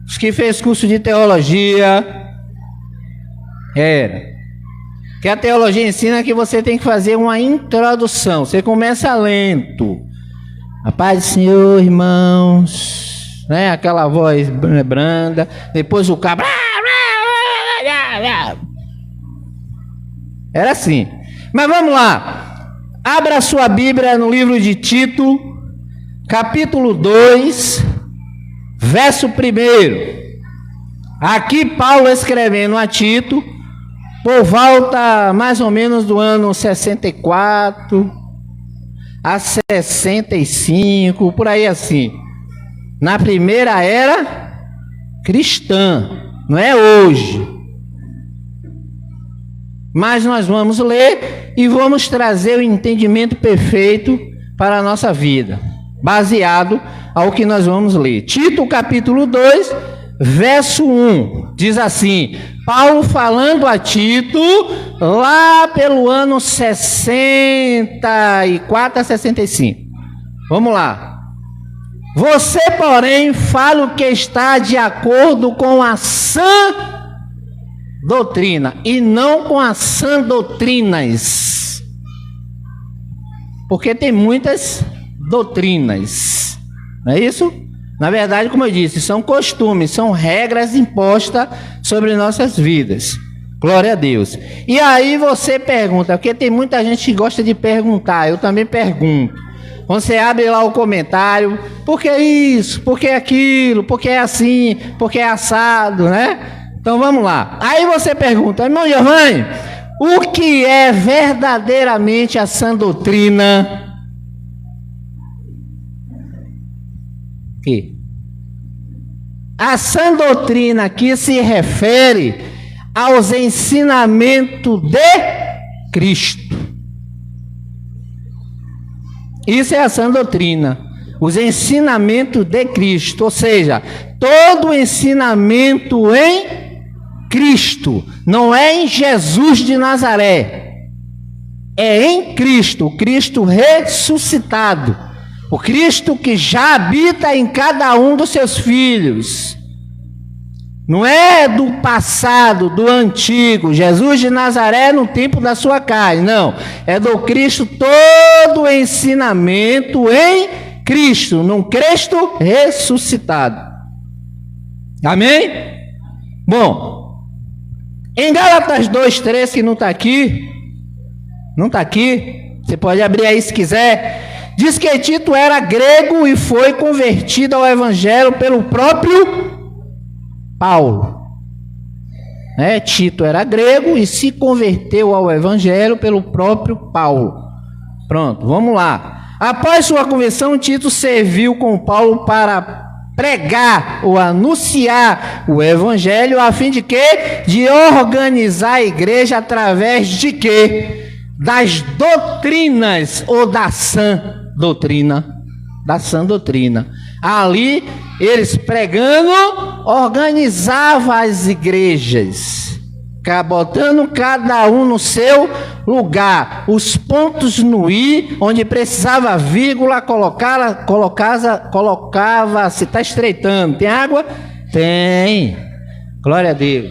os que fez curso de teologia. Era. Que a teologia ensina que você tem que fazer uma introdução. Você começa lento. A paz do Senhor, irmãos. Né? Aquela voz branda. Depois o cabra. Era assim. Mas vamos lá. Abra a sua Bíblia no livro de Tito, capítulo 2, verso 1. Aqui Paulo escrevendo a Tito, por volta mais ou menos do ano 64 a 65, por aí assim. Na primeira era cristã, não é hoje. Mas nós vamos ler e vamos trazer o entendimento perfeito para a nossa vida, baseado ao que nós vamos ler. Tito capítulo 2, verso 1, diz assim: Paulo falando a Tito, lá pelo ano 64 a 65. Vamos lá. Você, porém, fala o que está de acordo com a sã doutrina, e não com as sã doutrinas, porque tem muitas doutrinas, não é isso? Na verdade, como eu disse, são costumes, são regras impostas sobre nossas vidas. Glória a Deus. E aí você pergunta, porque tem muita gente que gosta de perguntar, eu também pergunto. Você abre lá o comentário, por que isso, por que aquilo, por que é assim, por que é assado, né? Então vamos lá. Aí você pergunta, irmão Giovanni, o que é verdadeiramente a sã doutrina? Que? A sã doutrina aqui se refere aos ensinamentos de Cristo. Isso é a sã doutrina. Os ensinamentos de Cristo, ou seja, todo o ensinamento em Cristo, não é em Jesus de Nazaré, é em Cristo, o Cristo ressuscitado, o Cristo que já habita em cada um dos seus filhos. Não é do passado, do antigo, Jesus de Nazaré no tempo da sua carne, não, é do Cristo todo o ensinamento em Cristo, num Cristo ressuscitado. Amém? Bom, em Gálatas 2:3, que não está aqui, você pode abrir aí se quiser, diz que Tito era grego e foi convertido ao evangelho pelo próprio Paulo. Tito era grego e se converteu ao evangelho pelo próprio Paulo. Pronto, vamos lá. Após sua conversão, Tito serviu com Paulo para pregar ou anunciar o evangelho, a fim de quê? De organizar a igreja através de quê? Das doutrinas ou da sã doutrina. Da sã doutrina. Ali, eles pregando, organizavam as igrejas, botando cada um no seu lugar, os pontos no i, onde precisava vírgula, colocava, se está estreitando, tem água? Tem, glória a Deus.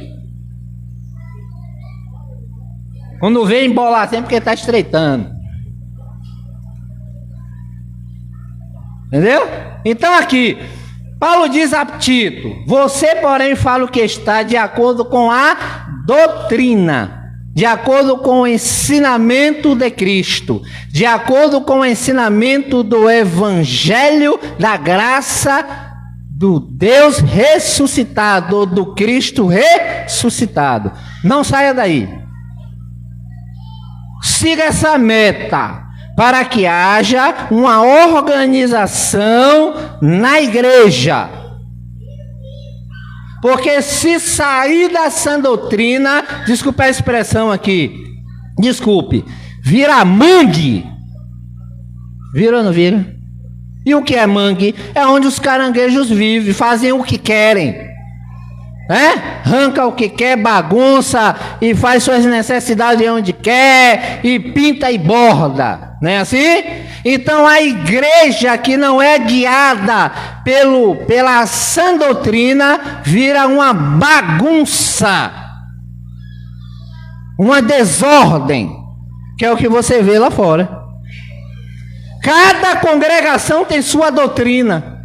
Quando vem embolar sempre porque está estreitando, entendeu? Então aqui, Paulo diz a Tito, você porém fala o que está de acordo com a doutrina, de acordo com o ensinamento de Cristo, de acordo com o ensinamento do evangelho da graça do Deus ressuscitado, ou do Cristo ressuscitado. Não saia daí. Siga essa meta, para que haja uma organização na igreja. Porque se sair da sã doutrina, desculpe a expressão aqui, vira mangue. Vira ou não vira? E o que é mangue? É onde os caranguejos vivem, fazem o que querem. Arranca o que quer, bagunça e faz suas necessidades onde quer e pinta e borda, não é assim? Então a igreja que não é guiada pela sã doutrina vira uma bagunça, uma desordem, que é o que você vê lá fora. Cada congregação tem sua doutrina.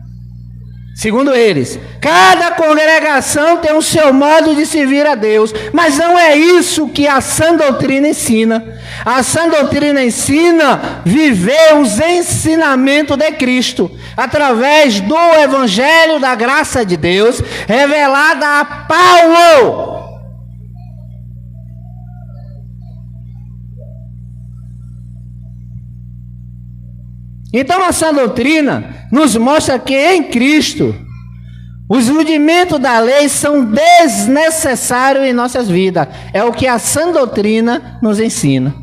Segundo eles, cada congregação tem o seu modo de servir a Deus, mas não é isso que a sã doutrina ensina. A sã doutrina ensina viver os ensinamentos de Cristo, através do Evangelho da graça de Deus, revelada a Paulo. Então a sã doutrina nos mostra que em Cristo os rudimentos da lei são desnecessários em nossas vidas. É o que a sã doutrina nos ensina.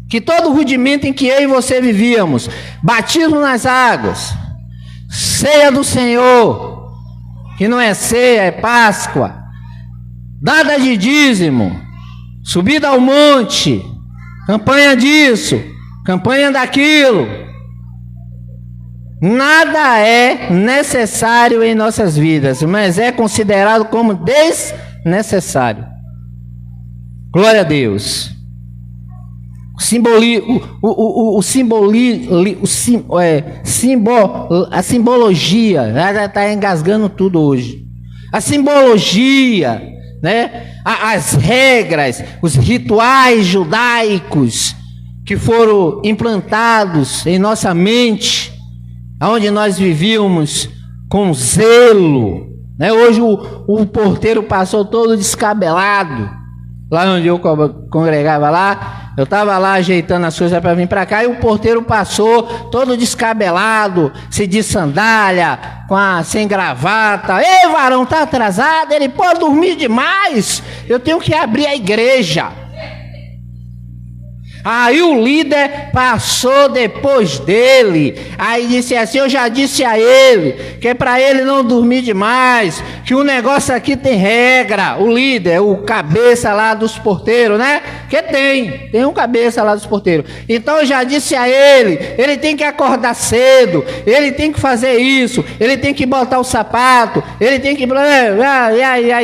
Que todo rudimento em que eu e você vivíamos, batismo nas águas, ceia do Senhor, que não é ceia, é Páscoa, dada de dízimo, subida ao monte, campanha disso, campanha daquilo, nada é necessário em nossas vidas, mas é considerado como desnecessário. Glória a Deus. A simbologia, já está engasgando tudo hoje. A simbologia, né? As regras, os rituais judaicos que foram implantados em nossa mente, onde nós vivíamos com zelo, né? Hoje o porteiro passou todo descabelado, lá onde eu congregava lá, eu estava lá ajeitando as coisas para vir para cá, e o porteiro passou todo descabelado, se de sandália, sem gravata. Ei, varão, tá atrasado? Ele pode dormir demais, eu tenho que abrir a igreja. Aí o líder passou depois dele, aí disse assim: eu já disse a ele que é para ele não dormir demais, que o negócio aqui tem regra. O líder, o cabeça lá dos porteiros, né? Que tem um cabeça lá dos porteiros. Então eu já disse a ele tem que acordar cedo, ele tem que fazer isso, ele tem que botar o sapato, ele tem que...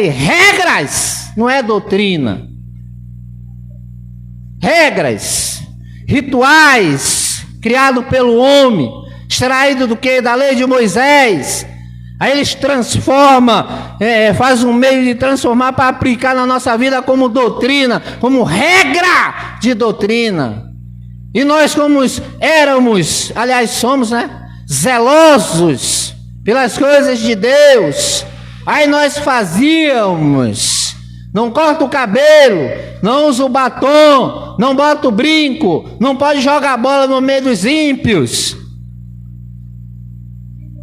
regras, não é doutrina. Regras, rituais, criado pelo homem, extraído do que? Da lei de Moisés. Aí eles transformam, faz um meio de transformar para aplicar na nossa vida como doutrina, como regra de doutrina. E nós como éramos, aliás somos, né? Zelosos pelas coisas de Deus. Aí nós fazíamos... Não corta o cabelo, não usa o batom, não bota o brinco, não pode jogar a bola no meio dos ímpios.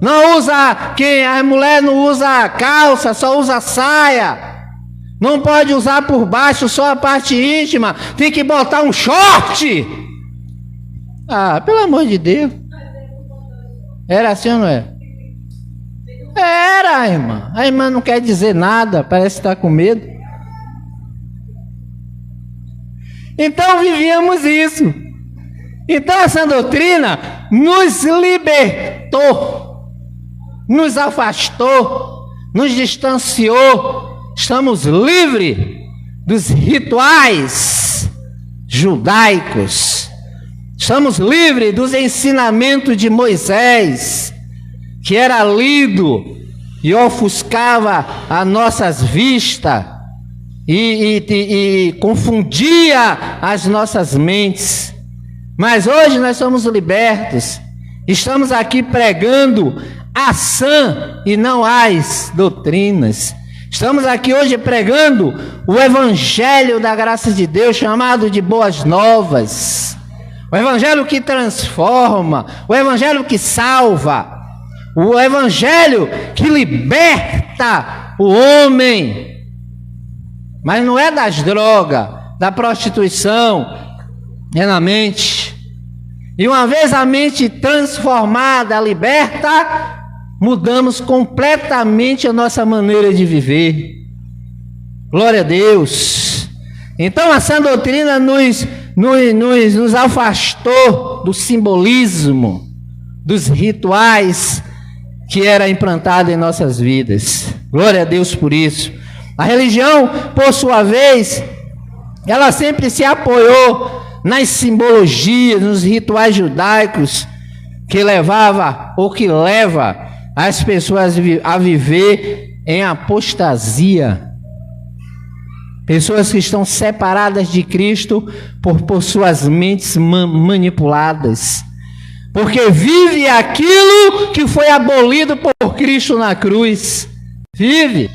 Não usa, a mulher não usa calça, só usa saia. Não pode usar por baixo só a parte íntima, tem que botar um short. Ah, pelo amor de Deus. Era assim ou não era? Era, irmã. A irmã não quer dizer nada, parece estar com medo. Então vivíamos isso. Então essa doutrina nos libertou, nos afastou, nos distanciou. Estamos livres dos rituais judaicos. Estamos livres dos ensinamentos de Moisés, que era lido e ofuscava as nossas vistas. E confundia as nossas mentes. Mas hoje nós somos libertos. Estamos aqui pregando a sã e não as doutrinas. Estamos aqui hoje pregando o Evangelho da graça de Deus, chamado de Boas Novas. O Evangelho que transforma, o Evangelho que salva, o Evangelho que liberta o homem. Mas não é das drogas, da prostituição, é na mente. E uma vez a mente transformada, liberta, mudamos completamente a nossa maneira de viver. Glória a Deus. Então a sã doutrina nos afastou do simbolismo, dos rituais que era implantado em nossas vidas. Glória a Deus por isso. A religião, por sua vez, ela sempre se apoiou nas simbologias, nos rituais judaicos, que levava ou que leva as pessoas a viver em apostasia. Pessoas que estão separadas de Cristo por suas mentes manipuladas. Porque vive aquilo que foi abolido por Cristo na cruz. Vive.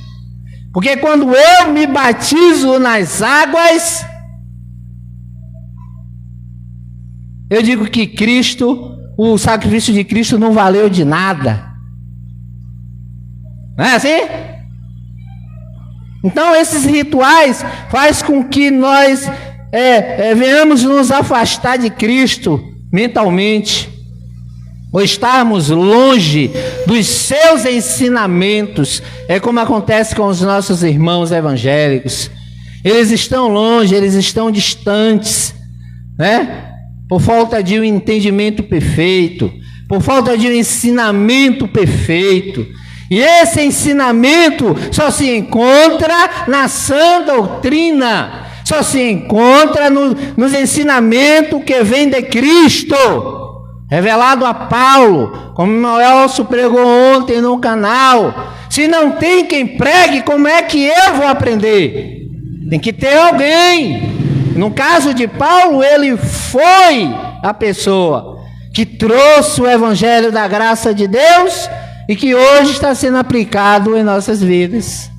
Porque quando eu me batizo nas águas, eu digo que Cristo, o sacrifício de Cristo não valeu de nada. Não é assim? Então esses rituais fazem com que nós venhamos nos afastar de Cristo mentalmente, ou estarmos longe dos seus ensinamentos. É como acontece com os nossos irmãos evangélicos. Eles estão longe, eles estão distantes, né? Por falta de um entendimento perfeito, por falta de um ensinamento perfeito. E esse ensinamento só se encontra na sã doutrina, só se encontra nos ensinamentos que vem de Cristo, revelado a Paulo, como o Noelso pregou ontem no canal. Se não tem quem pregue, como é que eu vou aprender? Tem que ter alguém. No caso de Paulo, ele foi a pessoa que trouxe o evangelho da graça de Deus e que hoje está sendo aplicado em nossas vidas.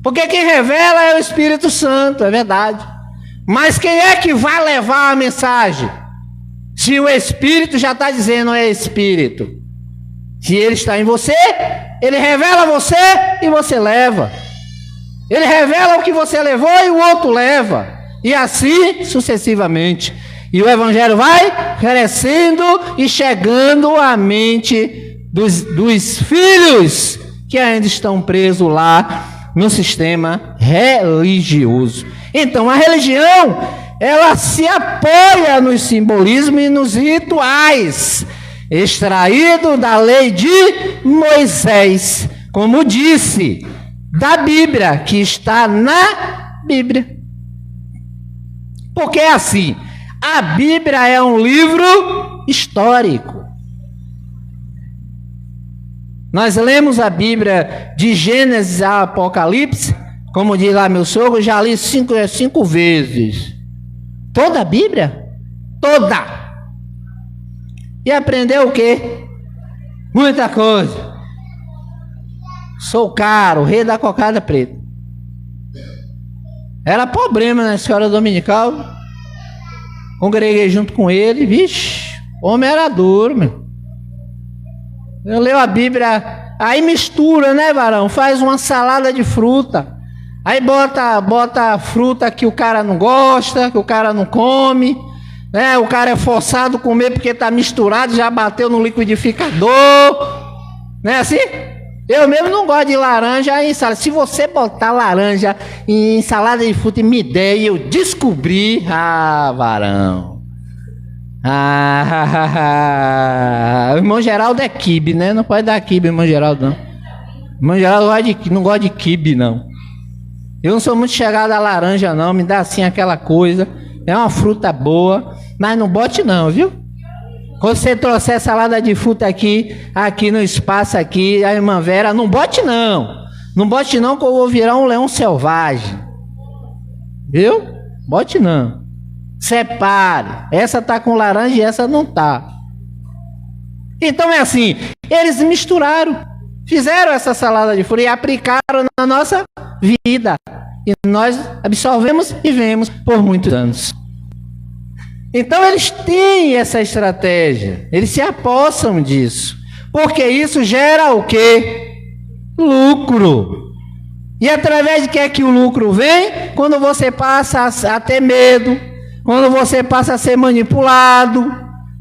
Porque quem revela é o Espírito Santo, é verdade. Mas quem é que vai levar a mensagem? Se o Espírito já está dizendo é Espírito. Se ele está em você, ele revela você e você leva. Ele revela o que você levou e o outro leva. E assim sucessivamente. E o Evangelho vai crescendo e chegando à mente dos filhos que ainda estão presos lá no sistema religioso. Então a religião, ela se apoia no simbolismo e nos rituais, extraído da lei de Moisés, como disse, da Bíblia, que está na Bíblia. Porque é assim, a Bíblia é um livro histórico. Nós lemos a Bíblia de Gênesis a Apocalipse, como diz lá meu sogro, já li cinco vezes. Toda a Bíblia? Toda! E aprendeu o quê? Muita coisa. Sou caro, rei da cocada preta. Era problema na escola dominical. Congreguei junto com ele. Vixe, homem era duro, meu. Eu leio a Bíblia, aí mistura, né, varão? Faz uma salada de fruta. Aí bota fruta que o cara não gosta, que o cara não come, né? O cara é forçado a comer porque está misturado, já bateu no liquidificador, não é assim? Eu mesmo não gosto de laranja em salada. Se você botar laranja em salada de fruta e me der e eu descobrir, varão. O irmão Geraldo é quibe, né? Não pode dar quibe, irmão Geraldo, não. Irmão Geraldo não gosta de quibe, não. Eu não sou muito chegado a laranja, não. Me dá assim aquela coisa. É uma fruta boa, mas não bote não, viu? Quando você trouxer salada de fruta aqui no espaço aqui, a irmã Vera, não bote não. Não bote não que eu vou virar um leão selvagem. Viu? Bote não. Separe. Essa tá com laranja e essa não tá. Então é assim, eles misturaram, fizeram essa salada de fruta e aplicaram na nossa vida. E nós absorvemos e vemos por muitos anos. Então eles têm essa estratégia, eles se apossam disso. Porque isso gera o quê? Lucro. E através de que é que o lucro vem? Quando você passa a ter medo, quando você passa a ser manipulado,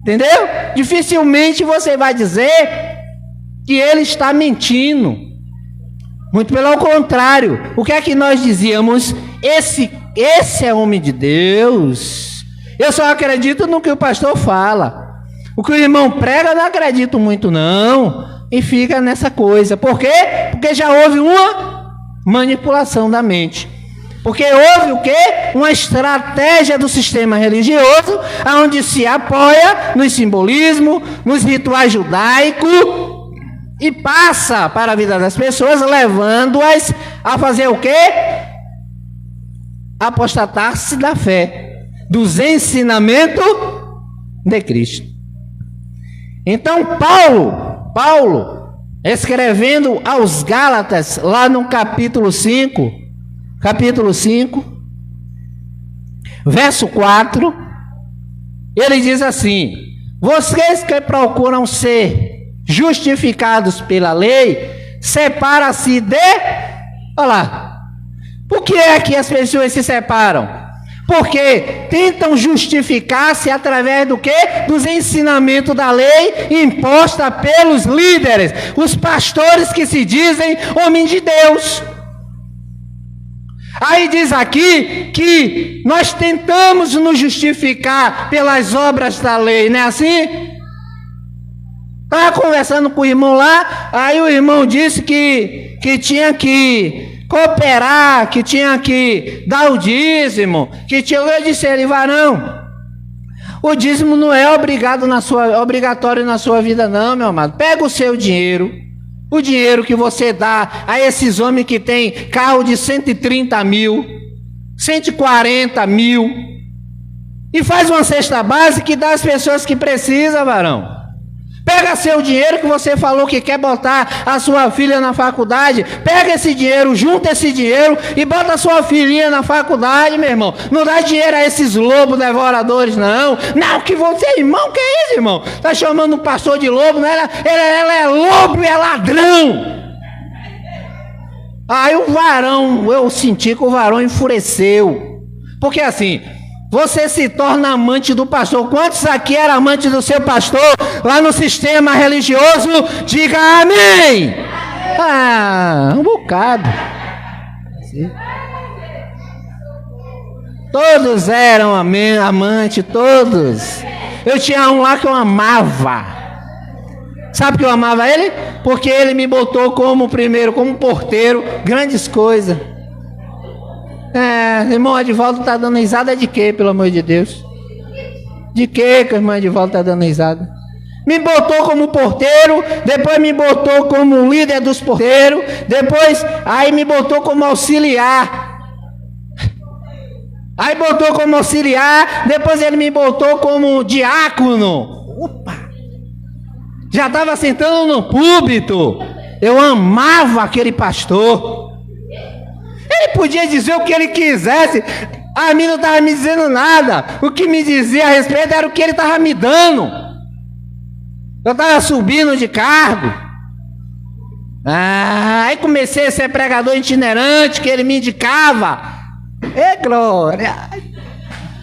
entendeu? Dificilmente você vai dizer que ele está mentindo. Muito pelo contrário, o que é que nós dizíamos? Esse é homem de Deus. Eu só acredito no que o pastor fala. O que o irmão prega, eu não acredito muito não. E fica nessa coisa. Por quê? Porque já houve uma manipulação da mente. Porque houve o quê? Uma estratégia do sistema religioso, onde se apoia no simbolismo, nos rituais judaicos, e passa para a vida das pessoas, levando-as a fazer o quê? Apostatar-se da fé, dos ensinamentos de Cristo. Então Paulo, escrevendo aos Gálatas, lá no capítulo 5, verso 4, ele diz assim: vocês que procuram ser justificados pela lei, separa-se de... Olha lá. Por que é que as pessoas se separam? Porque tentam justificar-se através do quê? Dos ensinamentos da lei imposta pelos líderes, os pastores que se dizem homens de Deus. Aí diz aqui que nós tentamos nos justificar pelas obras da lei, não é assim? Estava conversando com o irmão lá, aí o irmão disse que tinha que cooperar, que tinha que dar o dízimo, eu disse a ele: varão, o dízimo não é obrigatório na sua vida não, meu amado. Pega o seu dinheiro, o dinheiro que você dá a esses homens que tem carro de 130 mil, 140 mil, e faz uma cesta básica e dá às pessoas que precisam, varão. Pega seu dinheiro que você falou que quer botar a sua filha na faculdade, pega esse dinheiro, junta esse dinheiro e bota a sua filhinha na faculdade, meu irmão. Não dá dinheiro a esses lobos devoradores, não. Não, que você, irmão, que é isso, irmão? Tá chamando o pastor de lobo, né? Ela é lobo e é ladrão. Aí o varão, eu senti que o varão enfureceu. Porque assim, você se torna amante do pastor. Quantos aqui eram amantes do seu pastor lá no sistema religioso? Diga amém. Ah, um bocado. Todos eram amantes, todos. Eu tinha um lá que eu amava. Sabe que eu amava ele? Porque ele me botou como porteiro, grandes coisas. Irmão Edivaldo está dando risada de quê, pelo amor de Deus? De quê que o irmão Edivaldo está dando risada? Me botou como porteiro, depois me botou como líder dos porteiros, depois aí me botou como auxiliar. Aí botou como auxiliar, depois ele me botou como diácono. Opa! Já estava sentando no púlpito. Eu amava aquele pastor. Ele podia dizer o que ele quisesse, a mim não estava me dizendo nada. O que me dizia a respeito era o que ele estava me dando. Eu estava subindo de cargo. Aí comecei a ser pregador itinerante, que ele me indicava. Glória!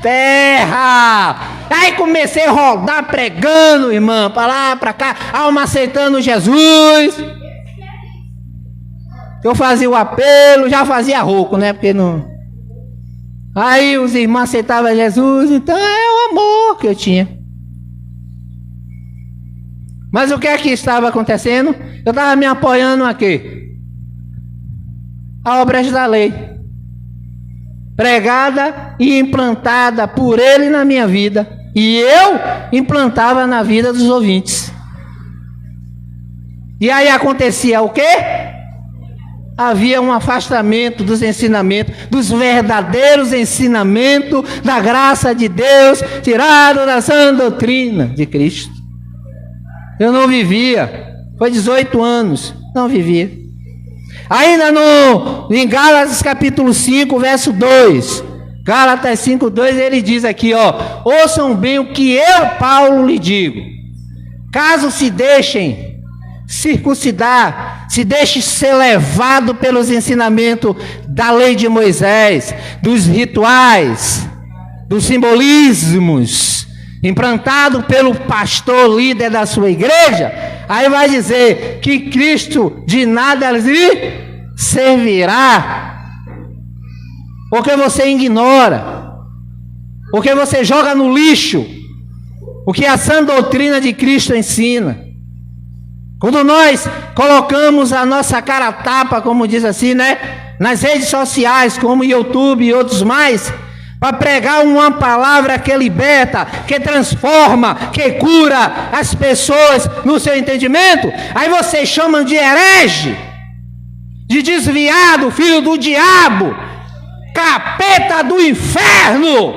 Terra! Aí comecei a rodar pregando, irmã, para lá, para cá, alma aceitando Jesus. Eu fazia o apelo, já fazia rouco, né? Porque não... Aí os irmãos aceitavam Jesus, então é o amor que eu tinha. Mas o que é que estava acontecendo? Eu estava me apoiando aqui. A obras da lei. Pregada e implantada por ele na minha vida. E eu implantava na vida dos ouvintes. E aí acontecia o quê? Havia um afastamento dos ensinamentos, dos verdadeiros ensinamentos da graça de Deus, tirado da sã doutrina de Cristo. Eu não vivia, foi 18 anos, não vivia. Ainda em Gálatas capítulo 5, verso 2, Gálatas 5, 2, ele diz aqui, ouçam bem o que eu, Paulo, lhe digo. Caso se deixem circuncidar, se deixe ser levado pelos ensinamentos da lei de Moisés, dos rituais, dos simbolismos, implantado pelo pastor líder da sua igreja, aí vai dizer que Cristo de nada lhe servirá, porque você ignora, porque você joga no lixo o que a sã doutrina de Cristo ensina. Quando nós colocamos a nossa cara a tapa, como diz assim, né, nas redes sociais, como YouTube e outros mais, para pregar uma palavra que liberta, que transforma, que cura as pessoas no seu entendimento, aí vocês chamam de herege, de desviado, filho do diabo, capeta do inferno.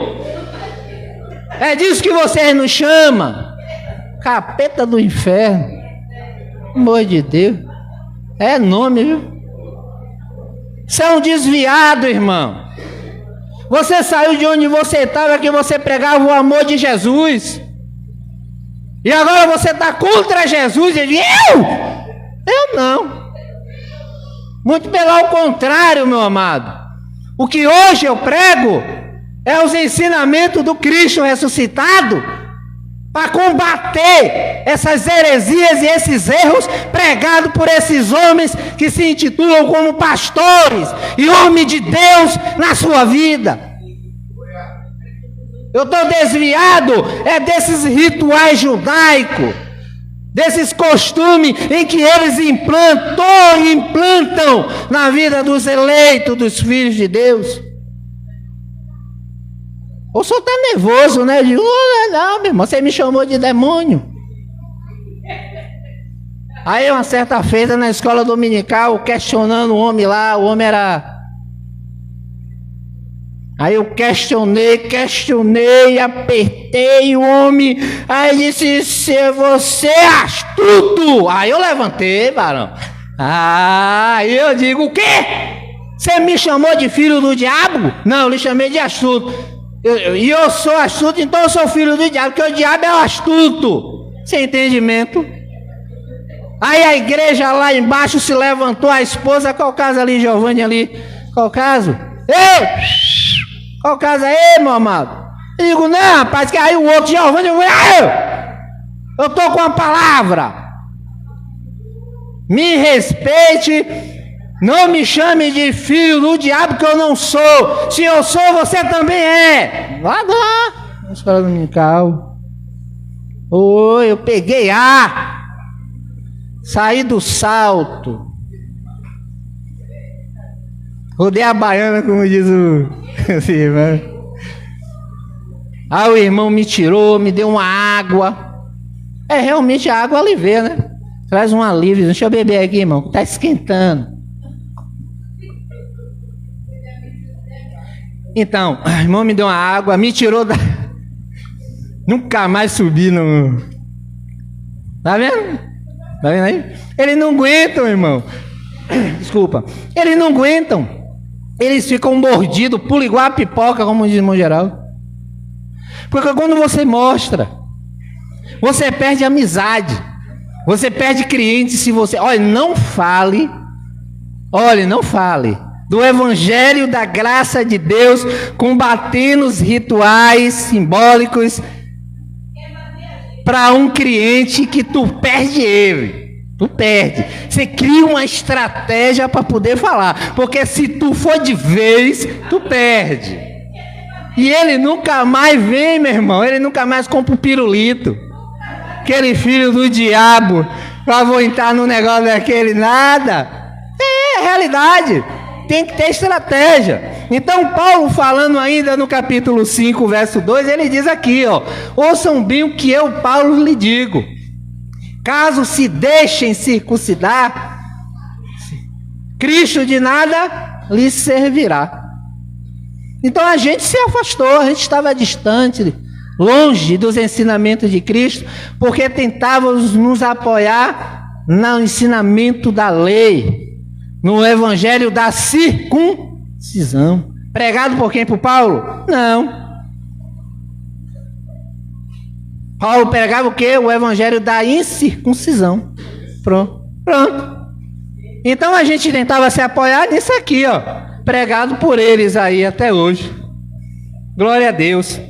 É disso que vocês nos chamam, capeta do inferno. Amor de Deus, é nome, viu? Você é um desviado, irmão. Você saiu de onde você estava, que você pregava o amor de Jesus, e agora você está contra Jesus e diz: eu não. Muito pelo contrário, meu amado. O que hoje eu prego é os ensinamentos do Cristo ressuscitado, para combater essas heresias e esses erros pregados por esses homens que se intitulam como pastores e homens de Deus na sua vida. Eu estou desviado desses rituais judaicos, desses costumes em que eles implantam na vida dos eleitos, dos filhos de Deus. O senhor está nervoso, né? Não, meu irmão, você me chamou de demônio. Aí uma certa feita na escola dominical, questionando o homem lá, o homem era... Aí eu questionei, apertei o homem, aí disse: se você é astuto. Aí eu levantei, varão. Aí eu digo: o quê? Você me chamou de filho do diabo? Não, eu lhe chamei de astuto. E eu sou astuto, então eu sou filho do diabo, porque o diabo é o astuto. Sem entendimento. Aí a igreja lá embaixo se levantou, a esposa: qual caso ali, Giovanni ali? Qual caso? Ei! Qual caso aí, meu amado? Eu digo: não, rapaz, que aí o outro, Giovanni, eu estou com a palavra. Me respeite. Não me chame de filho do diabo, que eu não sou. Se eu sou, você também é. Lá na escola dominical. Oi, eu peguei saí do salto. Rodei a baiana, como diz o irmão. Aí o irmão me tirou, me deu uma água. Realmente a água alivia, né? Traz um alívio. Deixa eu beber aqui, irmão, que tá esquentando. Então, o irmão me deu uma água, me tirou da... Nunca mais subi no... Tá vendo? Tá vendo aí? Eles não aguentam, irmão. Desculpa. Eles não aguentam. Eles ficam mordidos, pulam igual a pipoca, como diz o irmão Geraldo. Porque quando você mostra, você perde amizade. Você perde clientes se você... Olha, não fale do evangelho da graça de Deus, combatendo os rituais simbólicos para um cliente que tu perde ele. Tu perde. Você cria uma estratégia para poder falar, porque se tu for de vez, tu perde. E ele nunca mais vem, meu irmão. Ele nunca mais compra um pirulito. Aquele filho do diabo, para vou entrar no negócio daquele, nada. É realidade. Tem que ter estratégia. Então Paulo, falando ainda no capítulo 5, verso 2, ele diz aqui, ó: ouçam bem o que eu, Paulo, lhe digo. Caso se deixem circuncidar, Cristo de nada lhes servirá. Então a gente se afastou, a gente estava distante, longe dos ensinamentos de Cristo, porque tentávamos nos apoiar no ensinamento da lei, no evangelho da circuncisão. Pregado por quem? Por Paulo? Não. Paulo pregava o quê? O evangelho da incircuncisão. Pronto. Então a gente tentava se apoiar nisso aqui, ó, pregado por eles aí até hoje. Glória a Deus.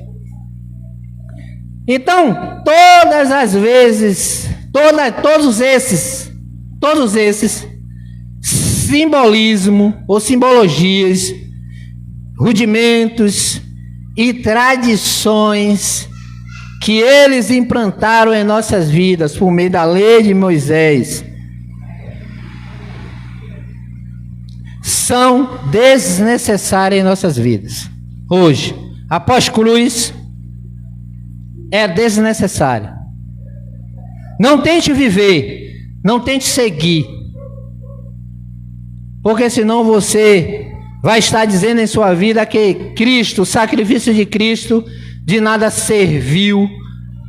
Então, todas as vezes, todos esses simbolismo ou simbologias, rudimentos e tradições que eles implantaram em nossas vidas por meio da lei de Moisés são desnecessárias em nossas vidas. Hoje, após cruz, é desnecessário. Não tente viver, não tente seguir, porque senão você vai estar dizendo em sua vida que Cristo, o sacrifício de Cristo, de nada serviu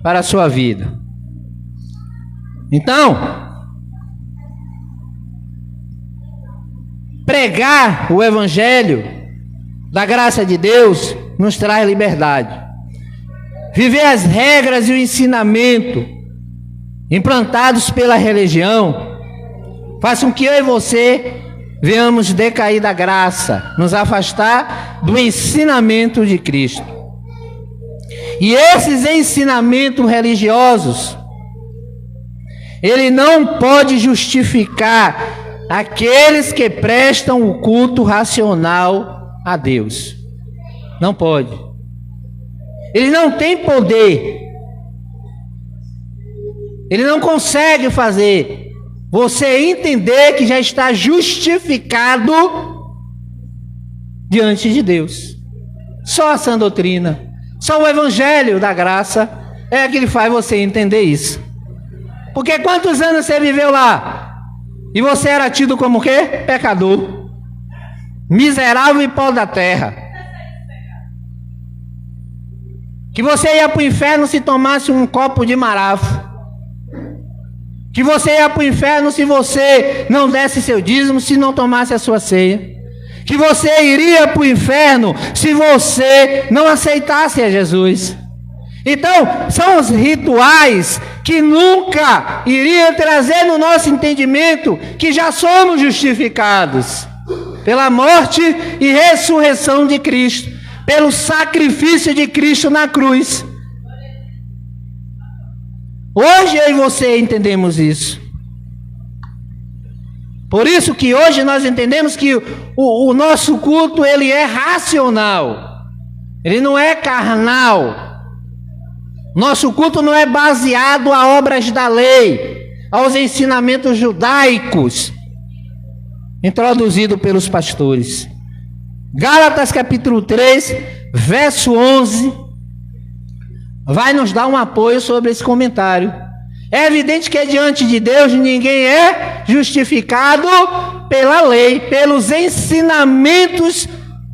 para a sua vida. Então, pregar o Evangelho da graça de Deus nos traz liberdade. Viver as regras e o ensinamento implantados pela religião faz com que eu e você venhamos decair da graça, nos afastar do ensinamento de Cristo. E esses ensinamentos religiosos, ele não pode justificar aqueles que prestam o culto racional a Deus. Não pode. Ele não tem poder. Ele não consegue fazer você entender que já está justificado diante de Deus. Só a sã doutrina, só o Evangelho da graça é que faz você entender isso. Porque quantos anos você viveu lá? E você era tido como o quê? Pecador, miserável e pó da terra. Que você ia para o inferno se tomasse um copo de marafo. Que você ia para o inferno se você não desse seu dízimo, se não tomasse a sua ceia. Que você iria para o inferno se você não aceitasse a Jesus. Então, são os rituais que nunca iriam trazer no nosso entendimento que já somos justificados pela morte e ressurreição de Cristo, pelo sacrifício de Cristo na cruz. Hoje eu e você entendemos isso. Por isso que hoje nós entendemos que o nosso culto ele é racional. Ele não é carnal. Nosso culto não é baseado a obras da lei, aos ensinamentos judaicos introduzidos pelos pastores. Gálatas capítulo 3, verso 11, vai nos dar um apoio sobre esse comentário. É evidente que diante de Deus ninguém é justificado pela lei, pelos ensinamentos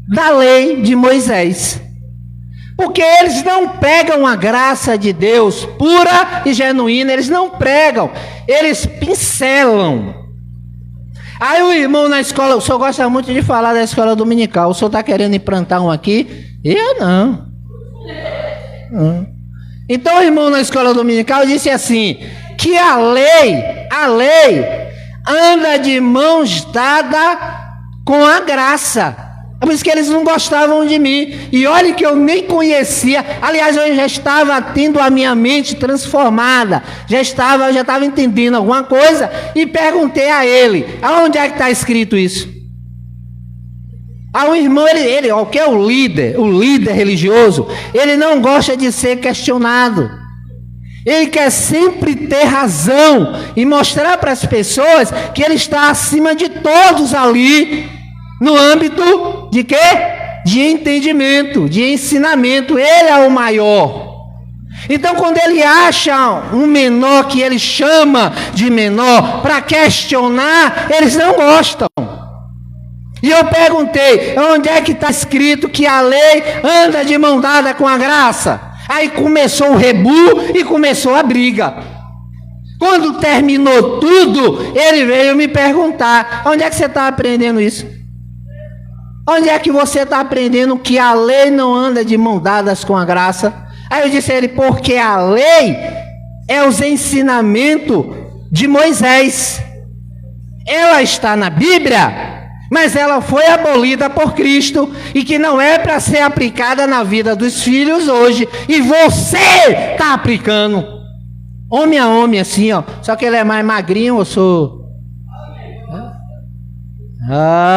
da lei de Moisés. Porque eles não pregam a graça de Deus pura e genuína, eles não pregam, eles pincelam. Aí o irmão na escola, o senhor gosta muito de falar da escola dominical, o senhor está querendo implantar um aqui? Eu não. Então o irmão na escola dominical disse assim, que a lei anda de mãos dadas com a graça. É por isso que eles não gostavam de mim. E olha que eu nem conhecia. Aliás, eu já estava tendo a minha mente transformada. Eu já estava entendendo alguma coisa. E perguntei a ele, aonde é que está escrito isso? O irmão, ele que é o líder religioso, ele não gosta de ser questionado. Ele quer sempre ter razão e mostrar para as pessoas que ele está acima de todos ali. No âmbito de quê? De entendimento, de ensinamento. Ele é o maior. Então, quando ele acha um menor que ele chama de menor para questionar, eles não gostam. E eu perguntei, onde é que está escrito que a lei anda de mão dada com a graça? Aí começou o rebu e começou a briga. Quando terminou tudo, ele veio me perguntar, onde é que você está aprendendo isso? Onde é que você está aprendendo que a lei não anda de mão dadas com a graça? Aí eu disse a ele, porque a lei é os ensinamentos de Moisés. Ela está na Bíblia, mas ela foi abolida por Cristo e que não é para ser aplicada na vida dos filhos hoje. E você está aplicando. Homem a homem assim, ó. Só que ele é mais magrinho, eu sou...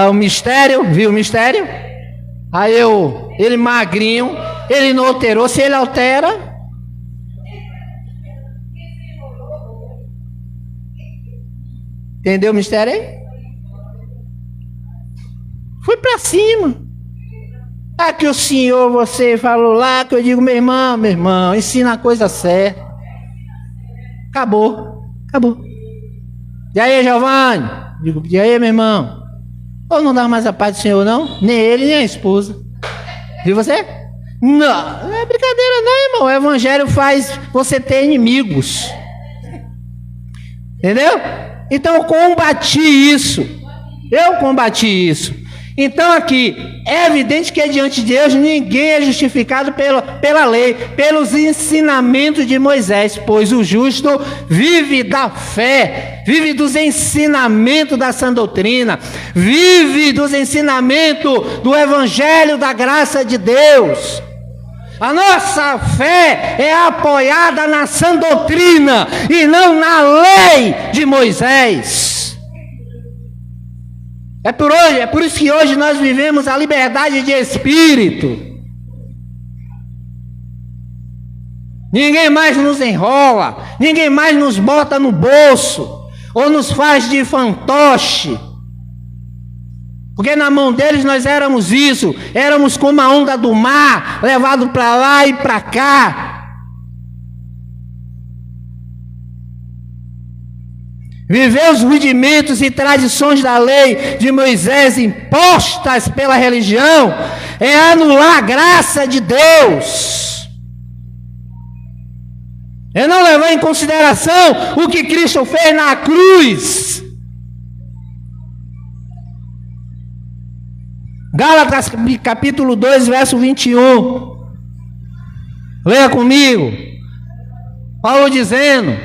o mistério, viu o mistério? Aí ele magrinho, ele não alterou. Se ele altera... Entendeu o mistério aí? Fui para cima. Que o senhor, você falou lá, que eu digo, meu irmão, ensina a coisa certa. Acabou. E aí, Giovanni? Digo, e aí, meu irmão? Ou não dá mais a paz do Senhor, não? Nem ele, nem a esposa. Viu você? Não é brincadeira não, irmão. O evangelho faz você ter inimigos. Entendeu? Então eu combati isso. Então aqui, é evidente que diante de Deus ninguém é justificado pela lei, pelos ensinamentos de Moisés, pois o justo vive da fé, vive dos ensinamentos da sã doutrina, vive dos ensinamentos do evangelho da graça de Deus. A nossa fé é apoiada na sã doutrina e não na lei de Moisés. É por isso que hoje nós vivemos a liberdade de espírito. Ninguém mais nos enrola, ninguém mais nos bota no bolso, ou nos faz de fantoche. Porque na mão deles nós éramos isso, éramos como a onda do mar, levado para lá e para cá. Viver os rudimentos e tradições da lei de Moisés impostas pela religião é anular a graça de Deus. É não levar em consideração o que Cristo fez na cruz. Gálatas capítulo 2, verso 21. Leia comigo. Paulo dizendo: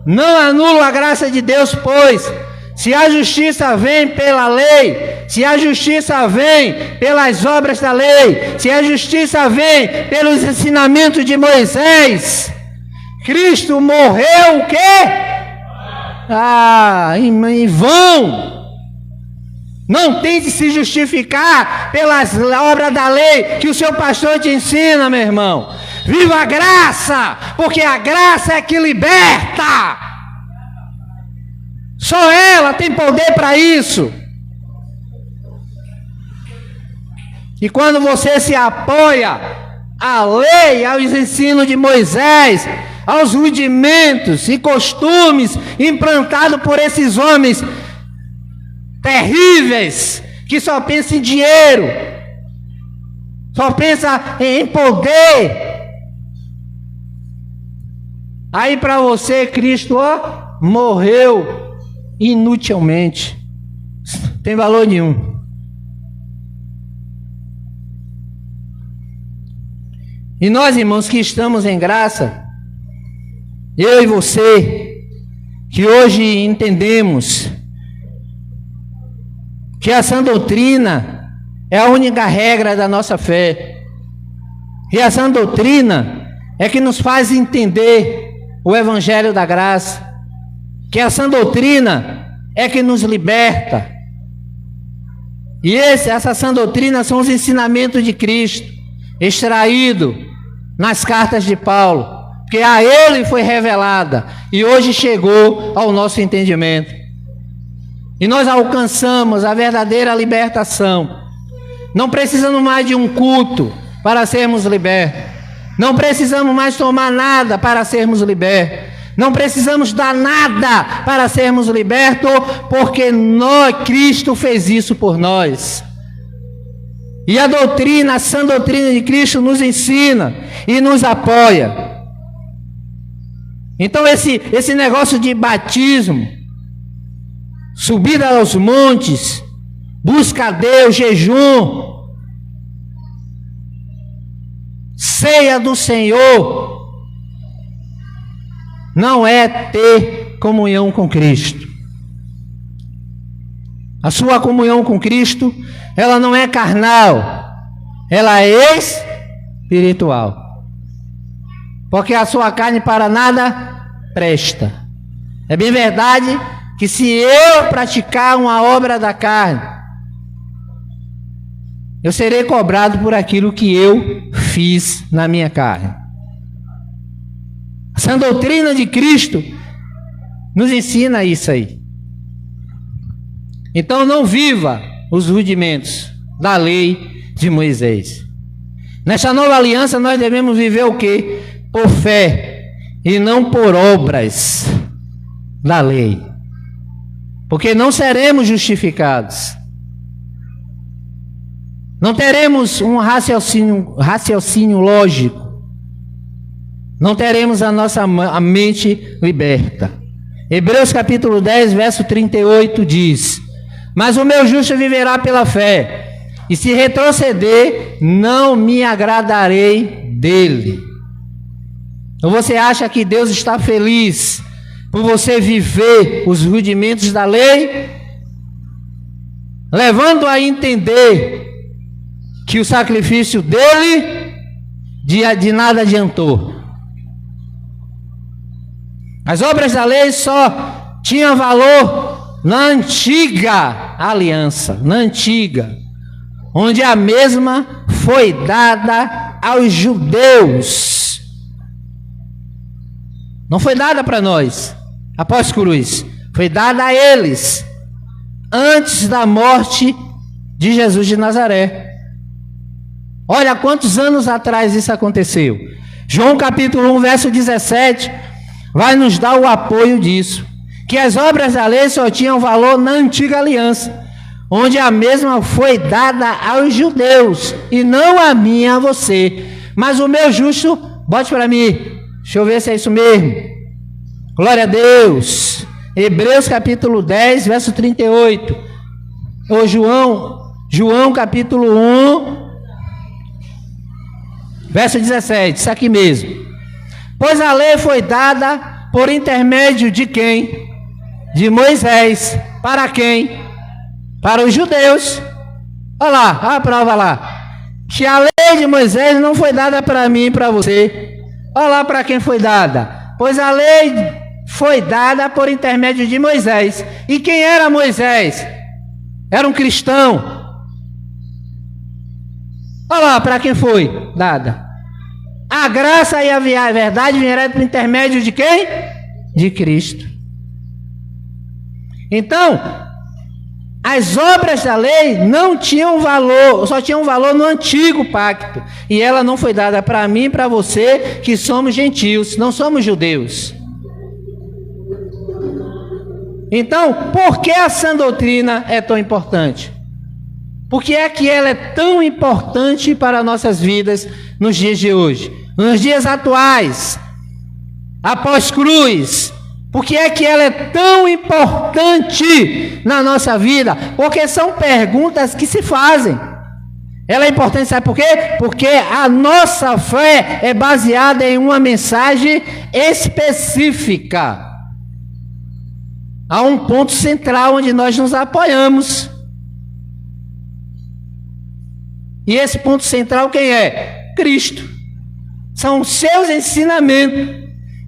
não anulo a graça de Deus, pois se a justiça vem pela lei, se a justiça vem pelas obras da lei, se a justiça vem pelos ensinamentos de Moisés, Cristo morreu o quê? Em vão. Não tente se justificar pelas obras da lei que o seu pastor te ensina, meu irmão. Viva a graça, porque a graça é que liberta. Só ela tem poder para isso. E quando você se apoia à lei, aos ensinos de Moisés, aos rudimentos e costumes implantados por esses homens terríveis, que só pensam em dinheiro, só pensam em poder. Aí para você, Cristo, morreu inutilmente, não tem valor nenhum. E nós, irmãos, que estamos em graça, eu e você, que hoje entendemos que a sã doutrina é a única regra da nossa fé, e a sã doutrina é que nos faz entender o evangelho da graça, que a sã doutrina é que nos liberta, e essa sã doutrina são os ensinamentos de Cristo, extraído nas cartas de Paulo, que a ele foi revelada, e hoje chegou ao nosso entendimento. E nós alcançamos a verdadeira libertação. Não precisamos mais de um culto para sermos libertos. Não precisamos mais tomar nada para sermos libertos. Não precisamos dar nada para sermos libertos, porque Cristo fez isso por nós. E a doutrina, a sã doutrina de Cristo nos ensina e nos apoia. Então esse negócio de batismo, subida aos montes, busca a Deus, jejum, ceia do Senhor, não é ter comunhão com Cristo. A sua comunhão com Cristo, ela não é carnal, ela é espiritual. Porque a sua carne para nada presta. É bem verdade que se eu praticar uma obra da carne, eu serei cobrado por aquilo que eu fiz na minha carne. Essa doutrina de Cristo nos ensina isso aí. Então não viva os rudimentos da lei de Moisés. Nessa nova aliança nós devemos viver o quê? Por fé e não por obras da lei. Porque não seremos justificados. Não teremos um raciocínio lógico. Não teremos a mente liberta. Hebreus capítulo 10, verso 38 diz: mas o meu justo viverá pela fé, e se retroceder, não me agradarei dele. Ou você acha que Deus está feliz por você viver os rudimentos da lei, levando a entender que o sacrifício dele de nada adiantou? As obras da lei só tinham valor na antiga aliança, onde a mesma foi dada aos judeus. Não foi dada para nós, após cruz, foi dada a eles, antes da morte de Jesus de Nazaré. Olha quantos anos atrás isso aconteceu. João capítulo 1, verso 17, vai nos dar o apoio disso. Que as obras da lei só tinham valor na antiga aliança, onde a mesma foi dada aos judeus, e não a mim e a você. Mas o meu justo, bote para mim, deixa eu ver se é isso mesmo. Glória a Deus. Hebreus capítulo 10, verso 38. Ou João capítulo 1, verso 17, isso aqui mesmo. Pois a lei foi dada por intermédio de quem? De Moisés. Para quem? Para os judeus. Olha lá, olha a prova lá. Que a lei de Moisés não foi dada para mim e para você. Olha lá para quem foi dada. Pois a lei foi dada por intermédio de Moisés. E quem era Moisés? Era um cristão. Olha lá para quem foi dada. A graça e a verdade vieram por intermédio de quem? De Cristo. Então, as obras da lei não tinham valor, só tinham valor no antigo pacto. E ela não foi dada para mim e para você, que somos gentios, não somos judeus. Então, por que a sã doutrina é tão importante? Por que é que ela é tão importante para nossas vidas nos dias de hoje? Nos dias atuais, após cruz, por que é que ela é tão importante na nossa vida? Porque são perguntas que se fazem. Ela é importante, sabe por quê? Porque a nossa fé é baseada em uma mensagem específica. Há um ponto central onde nós nos apoiamos. E esse ponto central quem é? Cristo. São os seus ensinamentos.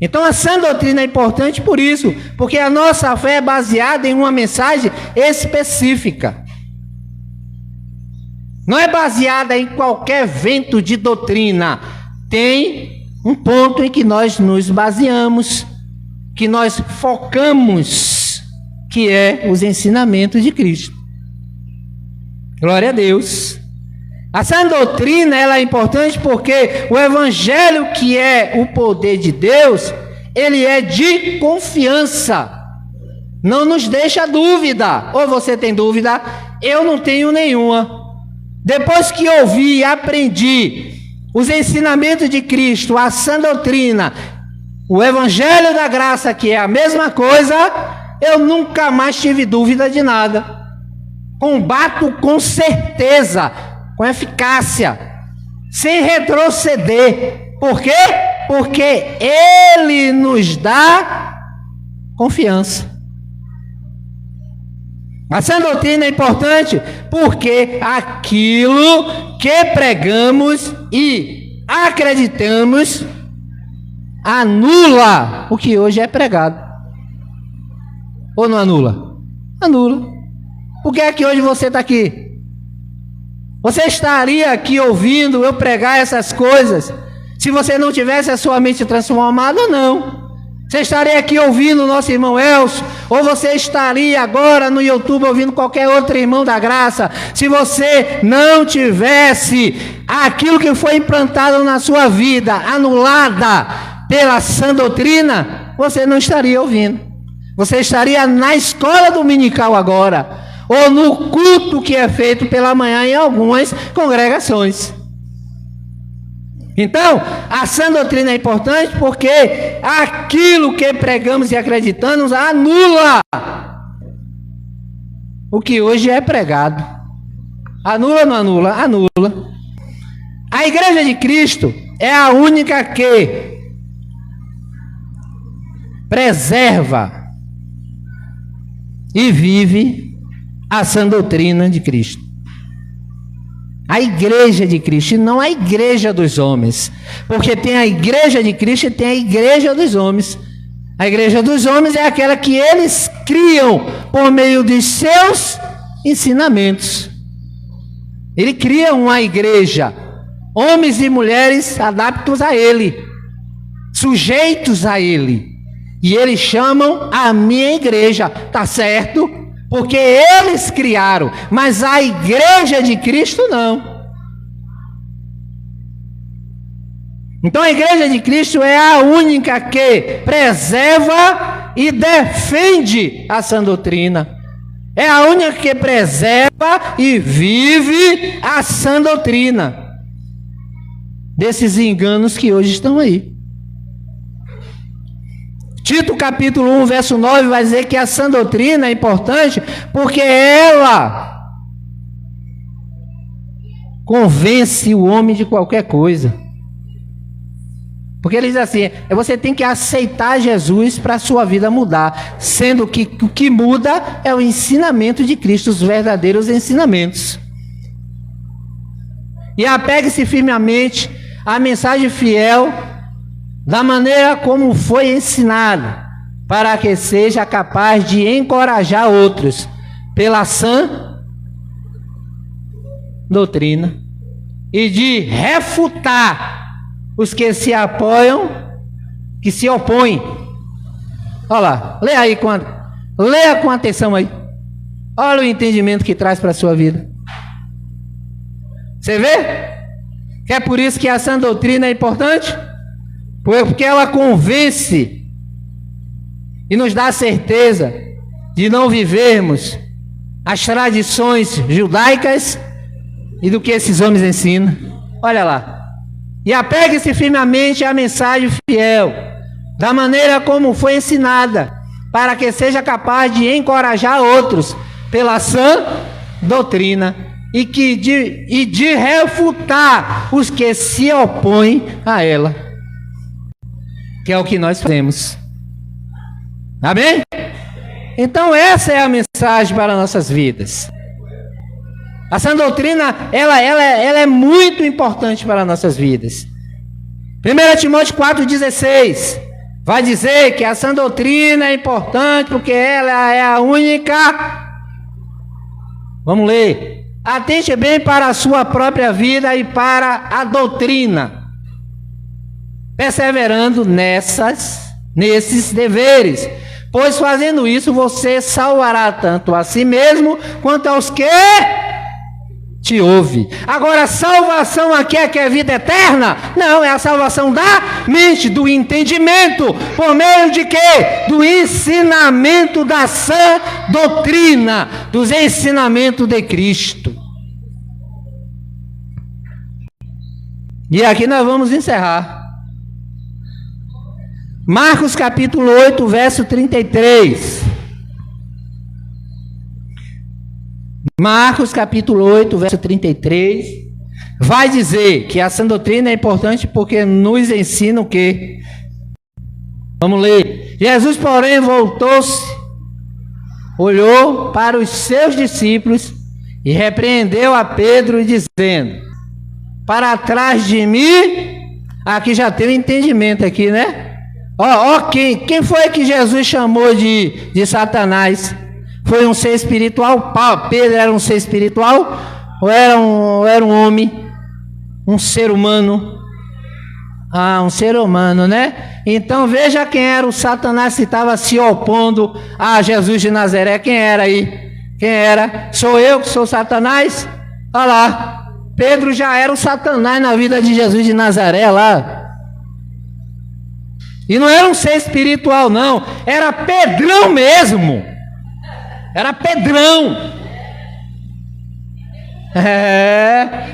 Então a sã doutrina é importante por isso, porque a nossa fé é baseada em uma mensagem específica. Não é baseada em qualquer vento de doutrina. Tem um ponto em que nós nos baseamos, que nós focamos, que é os ensinamentos de Cristo. Glória a Deus. A sã doutrina ela é importante porque o evangelho, que é o poder de Deus, ele é de confiança. Não nos deixa dúvida. Ou você tem dúvida? Eu não tenho nenhuma. Depois que ouvi e aprendi os ensinamentos de Cristo, a sã doutrina, o evangelho da graça, que é a mesma coisa, eu nunca mais tive dúvida de nada. Combato com certeza, com eficácia, sem retroceder. Por quê? Porque Ele nos dá confiança. A sã doutrina é importante porque aquilo que pregamos e acreditamos anula o que hoje é pregado. Ou não anula? Anula. Por que é que hoje você está aqui? Você estaria aqui ouvindo eu pregar essas coisas se você não tivesse a sua mente transformada? Não. Você estaria aqui ouvindo o nosso irmão Elcio, ou você estaria agora no YouTube ouvindo qualquer outro irmão da graça. Se você não tivesse aquilo que foi implantado na sua vida, anulada pela sã doutrina, você não estaria ouvindo. Você estaria na escola dominical agora, ou no culto que é feito pela manhã em algumas congregações. Então, a sã doutrina é importante porque aquilo que pregamos e acreditamos anula o que hoje é pregado. Anula ou não anula? Anula. A Igreja de Cristo é a única que preserva e vive a sã doutrina de Cristo. A Igreja de Cristo, e não a igreja dos homens. Porque tem a Igreja de Cristo e tem a igreja dos homens. A igreja dos homens é aquela que eles criam por meio dos seus ensinamentos. Ele cria uma igreja, homens e mulheres adaptos a ele, sujeitos a ele. E eles chamam a minha igreja, tá certo? Porque eles criaram, mas a Igreja de Cristo não. Então a Igreja de Cristo é a única que preserva e defende a sã doutrina. É a única que preserva e vive a sã doutrina desses enganos que hoje estão aí. Tito capítulo 1, verso 9 vai dizer que a sã doutrina é importante porque ela convence o homem de qualquer coisa. Porque ele diz assim, você tem que aceitar Jesus para a sua vida mudar, sendo que o que muda é o ensinamento de Cristo, os verdadeiros ensinamentos. E apegue-se firmemente à mensagem fiel, da maneira como foi ensinado, para que seja capaz de encorajar outros pela sã doutrina e de refutar os que se apoiam, que se opõem. Olha lá, leia com atenção aí. Olha o entendimento que traz para a sua vida. Você vê? Que é por isso que a sã doutrina é importante? Porque ela convence e nos dá a certeza de não vivermos as tradições judaicas e do que esses homens ensinam. Olha lá. E apegue-se firmemente à mensagem fiel, da maneira como foi ensinada, para que seja capaz de encorajar outros pela sã doutrina e de refutar os que se opõem a ela. Que é o que nós fazemos. Amém? Então essa é a mensagem para nossas vidas. A sã doutrina, ela é muito importante para nossas vidas. 1 Timóteo 4,16 vai dizer que a sã doutrina é importante porque ela é a única. Vamos ler. Atente bem para a sua própria vida e para a doutrina, perseverando nesses deveres, pois fazendo isso você salvará tanto a si mesmo quanto aos que te ouvem. Agora, salvação aqui é que é vida eterna? Não, é a salvação da mente, do entendimento, por meio de quê? Do ensinamento da sã doutrina, dos ensinamentos de Cristo. E aqui nós vamos encerrar. Marcos capítulo 8, verso 33. Marcos capítulo 8, verso 33. Vai dizer que a sã doutrina é importante porque nos ensina o quê? Vamos ler. Jesus, porém, voltou-se olhou para os seus discípulos e repreendeu a Pedro, dizendo: para trás de mim. Aqui já tem um entendimento aqui, né? Quem foi que Jesus chamou de Satanás? Foi um ser espiritual? Pedro era um ser espiritual? Ou era um homem? Um ser humano? Um ser humano, né? Então veja quem era o Satanás que estava se opondo a Jesus de Nazaré. Quem era aí? Quem era? Sou eu que sou Satanás? Olha lá, Pedro já era o Satanás na vida de Jesus de Nazaré lá. E não era um ser espiritual não, era Pedrão mesmo. Era Pedrão.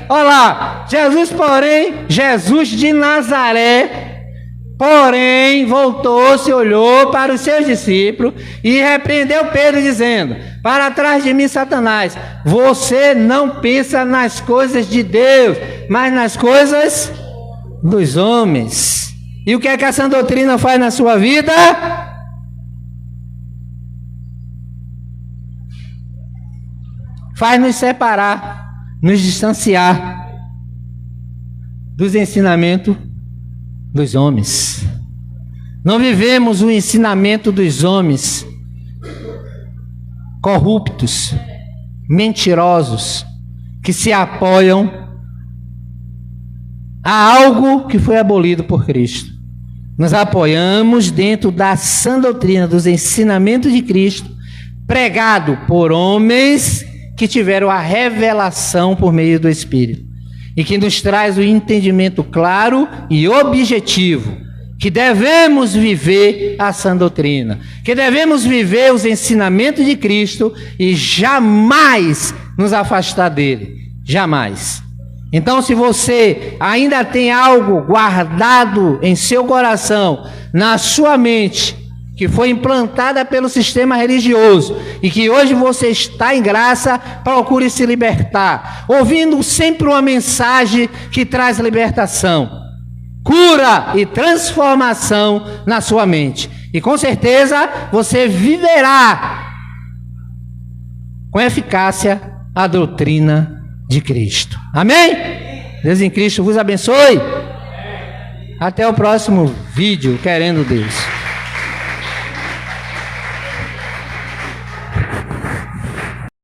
Olha lá, Jesus de Nazaré, porém, voltou-se, olhou para os seus discípulos e repreendeu Pedro, dizendo: para trás de mim, Satanás, você não pensa nas coisas de Deus, mas nas coisas dos homens. E o que é que essa doutrina faz na sua vida? Faz nos separar, nos distanciar dos ensinamentos dos homens. Não vivemos o ensinamento dos homens corruptos, mentirosos, que se apoiam a algo que foi abolido por Cristo. Nos apoiamos dentro da sã doutrina dos ensinamentos de Cristo, pregado por homens que tiveram a revelação por meio do Espírito, e que nos traz o entendimento claro e objetivo, que devemos viver a sã doutrina, que devemos viver os ensinamentos de Cristo e jamais nos afastar dele, jamais. Então, se você ainda tem algo guardado em seu coração, na sua mente, que foi implantada pelo sistema religioso e que hoje você está em graça, procure se libertar, ouvindo sempre uma mensagem que traz libertação, cura e transformação na sua mente. E com certeza você viverá com eficácia a doutrina de Cristo. Amém? Deus em Cristo vos abençoe. Até o próximo vídeo, querendo Deus.